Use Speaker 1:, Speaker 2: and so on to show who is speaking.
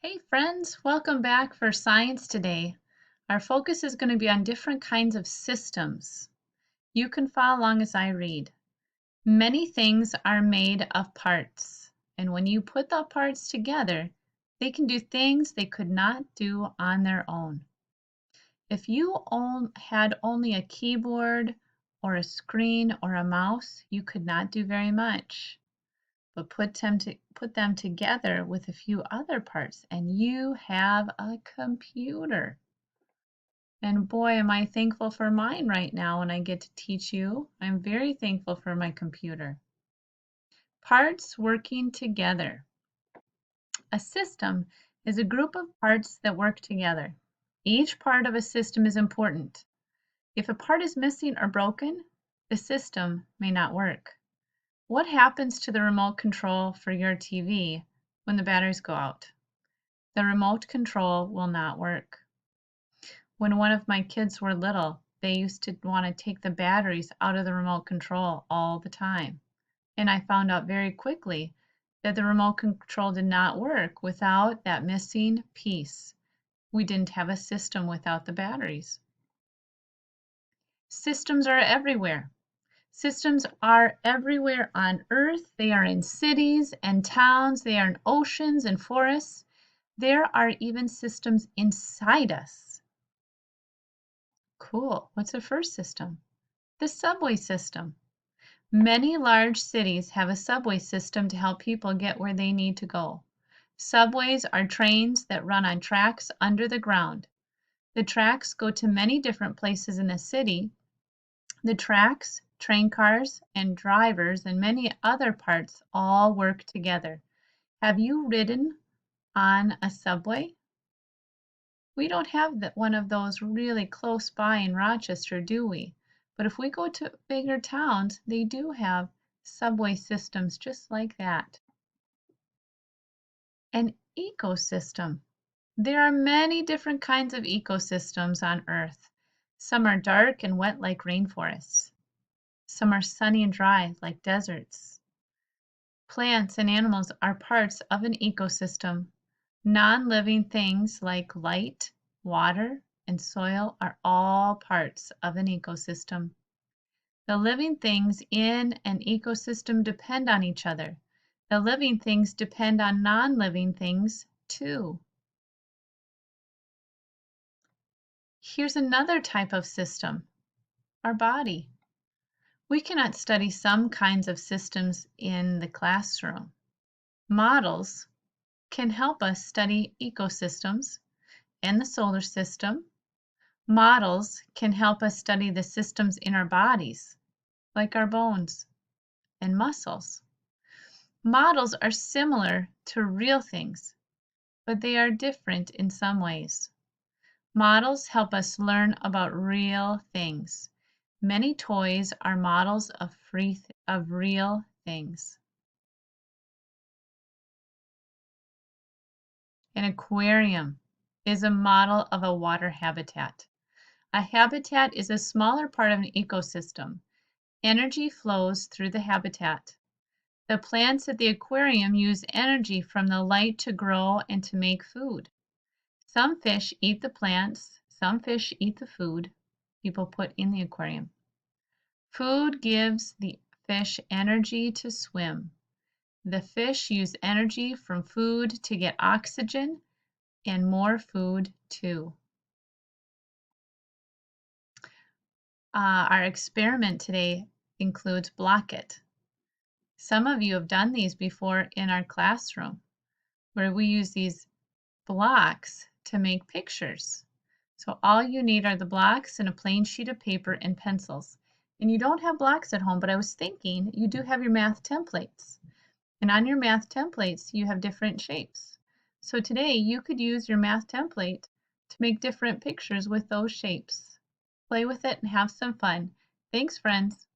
Speaker 1: Hey friends, welcome back for Science Today. Our focus is going to be on different kinds of systems. You can follow along as I read. Many things are made of parts, and when you put the parts together, they can do things they could not do on their own. If you had only a keyboard or a screen or a mouse, you could not do very much. But put them together with a few other parts and you have a computer. And boy, am I thankful for mine right now when I get to teach you. I'm very thankful for my computer. Parts working together. A system is a group of parts that work together. Each part of a system is important. If a part is missing or broken, the system may not work. What happens to the remote control for your TV when the batteries go out? The remote control will not work. When one of my kids were little, they used to want to take the batteries out of the remote control all the time. And I found out very quickly that the remote control did not work without that missing piece. We didn't have a system without the batteries. Systems are everywhere. Systems are everywhere on Earth. They are in cities and towns. They are in oceans and forests. There are even systems inside us. Cool. What's the first system? The subway system. Many large cities have a subway system to help people get where they need to go. Subways are trains that run on tracks under the ground. The tracks go to many different places in the city. The tracks, train cars, and drivers and many other parts all work together. Have you ridden on a subway? We don't have one of those really close by in Rochester, do we? But if we go to bigger towns, they do have subway systems just like that. An ecosystem. There are many different kinds of ecosystems on Earth. Some are dark and wet like rainforests. Some are sunny and dry like deserts. Plants and animals are parts of an ecosystem. Non-living things like light, water, and soil are all parts of an ecosystem. The living things in an ecosystem depend on each other. The living things depend on non-living things too. Here's another type of system, our body. We cannot study some kinds of systems in the classroom. Models can help us study ecosystems and the solar system. Models can help us study the systems in our bodies, like our bones and muscles. Models are similar to real things, but they are different in some ways. Models help us learn about real things. Many toys are models of real things. An aquarium is a model of a water habitat. A habitat is a smaller part of an ecosystem. Energy flows through the habitat. The plants at the aquarium use energy from the light to grow and to make food. Some fish eat the plants, some fish eat the food people put in the aquarium. Food gives the fish energy to swim. The fish use energy from food to get oxygen and more food too. Our experiment today includes Block It. Some of you have done these before in our classroom, where we use these blocks to make pictures. So all you need are the blocks and a plain sheet of paper and pencils. And you don't have blocks at home, but I was thinking you do have your math templates. And on your math templates, you have different shapes. So today you could use your math template to make different pictures with those shapes. Play with it and have some fun. Thanks, friends.